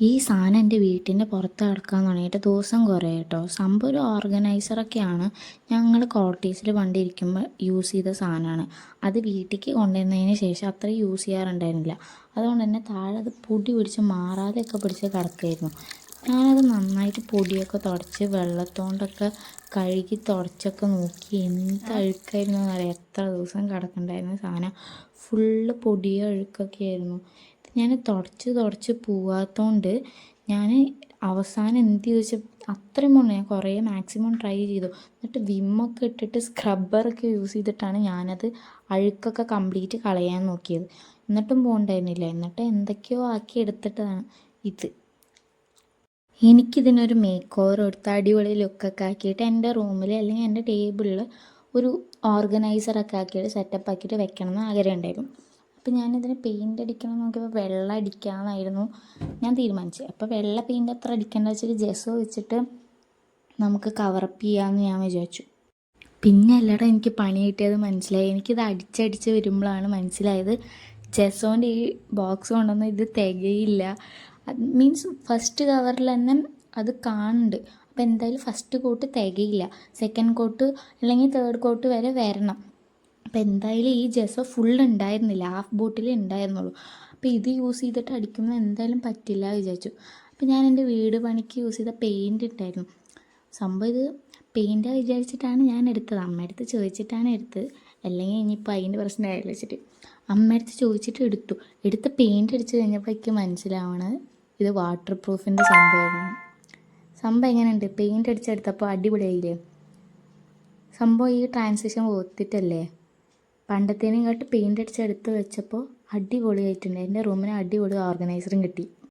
ഈ സാധനം എൻ്റെ വീട്ടിൻ്റെ പുറത്ത് കിടക്കാൻ തുടങ്ങിയിട്ട് ദിവസം കുറേ കേട്ടോ. സംഭവം ഒരു ഓർഗനൈസറൊക്കെയാണ്. ഞങ്ങൾ കോട്ടേഴ്സിൽ പണ്ട് ഇരിക്കുമ്പോൾ യൂസ് ചെയ്ത സാധനമാണ്. അത് വീട്ടിലേക്ക് കൊണ്ടുവന്നതിന് ശേഷം അത്ര യൂസ് ചെയ്യാറുണ്ടായിരുന്നില്ല. അതുകൊണ്ട് തന്നെ താഴെ അത് പൊടി പിടിച്ച് മാറാതെയൊക്കെ പിടിച്ച് കിടക്കുമായിരുന്നു. ഞാനത് നന്നായിട്ട് പൊടിയൊക്കെ തുടച്ച് വെള്ളത്തോണ്ടൊക്കെ കഴുകി തുടച്ചൊക്കെ നോക്കി എന്ത് അഴുക്കായിരുന്നു എന്നറിയാം. എത്ര ദിവസം കിടക്കണ്ടായിരുന്ന സാധനം ഫുള്ള് പൊടിയോ അഴുക്കൊക്കെ ആയിരുന്നു. ഞാൻ തുടച്ച് പോവാത്തതുകൊണ്ട് ഞാൻ അവസാനം എന്ത് ചോദിച്ചാൽ അത്രയും മുന്നേ ഞാൻ കുറേ മാക്സിമം ട്രൈ ചെയ്തു. എന്നിട്ട് വിമ്മൊക്കെ ഇട്ടിട്ട് സ്ക്രബ്ബറൊക്കെ യൂസ് ചെയ്തിട്ടാണ് ഞാനത് അഴുക്കൊക്കെ കംപ്ലീറ്റ് കളയാൻ നോക്കിയത്. എന്നിട്ടും പോകണ്ടായിരുന്നില്ല. എന്നിട്ട് എന്തൊക്കെയോ ആക്കി എടുത്തിട്ടാണ് ഇത്. എനിക്കിതിനൊരു മേക്ക് ഓവർ കൊടുത്ത് അടിപൊളി ലുക്കൊക്കെ ആക്കിയിട്ട് എൻ്റെ റൂമിൽ അല്ലെങ്കിൽ എൻ്റെ ടേബിളിൽ ഒരു ഓർഗനൈസറൊക്കെ ആക്കിയിട്ട് സെറ്റപ്പ് ആക്കിയിട്ട് വെക്കണം എന്ന് ആഗ്രഹം ഉണ്ടായിരുന്നു. അപ്പോൾ ഞാനിതിന് പെയിൻ്റ് അടിക്കണം എന്ന് നോക്കിയപ്പോൾ വെള്ളം അടിക്കാമെന്നായിരുന്നു ഞാൻ തീരുമാനിച്ചത്. അപ്പോൾ വെള്ള പെയിൻ്റ് അത്ര അടിക്കേണ്ട വെച്ചിട്ട് ജെസ്സോ വെച്ചിട്ട് നമുക്ക് കവറപ്പ് ചെയ്യാമെന്ന് ഞാൻ വിചാരിച്ചു. പിന്നെ അല്ലടാ എനിക്ക് പണി കിട്ടിയത് മനസ്സിലായി. എനിക്കിത് അടിച്ചടിച്ച് വരുമ്പോഴാണ് മനസ്സിലായത് ജെസ്സോൻ്റെ ഈ ബോക്സ് കൊണ്ടൊന്നും ഇത് തികയില്ല. മീൻസ് ഫസ്റ്റ് കവറിൽ തന്നെ അത് കാണുന്നുണ്ട്. അപ്പോൾ എന്തായാലും ഫസ്റ്റ് കോട്ട് തികയില്ല, സെക്കൻഡ് കോട്ട് അല്ലെങ്കിൽ തേർഡ് കോട്ട് വരെ വരണം. അപ്പോൾ എന്തായാലും ഈ ജെസ്സോ ഫുൾ ഉണ്ടായിരുന്നില്ല, ഹാഫ് ബോട്ടിൽ ഉണ്ടായിരുന്നുള്ളൂ. അപ്പോൾ ഇത് യൂസ് ചെയ്തിട്ട് അടിക്കുമ്പോൾ എന്തായാലും പറ്റില്ല വിചാരിച്ചു. അപ്പോൾ ഞാൻ എൻ്റെ വീട് പണിക്ക് യൂസ് ചെയ്ത പെയിൻറ് ഉണ്ടായിരുന്നു. സംഭവം ഇത് പെയിൻറ്റാണ് വിചാരിച്ചിട്ടാണ് ഞാൻ എടുത്തത്. അമ്മയടുത്ത് ചോദിച്ചിട്ടാണ് എടുത്തത്, അല്ലെങ്കിൽ ഇനിയിപ്പോൾ അതിൻ്റെ പ്രശ്നമായില്ല വെച്ചിട്ട് അമ്മയടുത്ത് ചോദിച്ചിട്ട് എടുത്ത് പെയിൻറ് അടിച്ച് കഴിഞ്ഞപ്പോഴേക്ക് മനസ്സിലാവണത് ഇത് വാട്ടർ പ്രൂഫിൻ്റെ സംഭവമാണ്. സംഭവം എങ്ങനെയുണ്ട്? പെയിൻറ് അടിച്ചെടുത്തപ്പോൾ അടിപൊളിയായില്ലേ സംഭവം? ഈ ട്രാൻസിഷൻ ഒത്തിട്ടല്ലേ പണ്ടത്തേനെക്കാട്ട് പെയിൻ്റ് അടിച്ചെടുത്ത് വെച്ചപ്പോൾ അടിപൊളിയായിട്ടുണ്ട്. എൻ്റെ റൂമിന് അടിപൊളി ഓർഗനൈസറും കിട്ടി.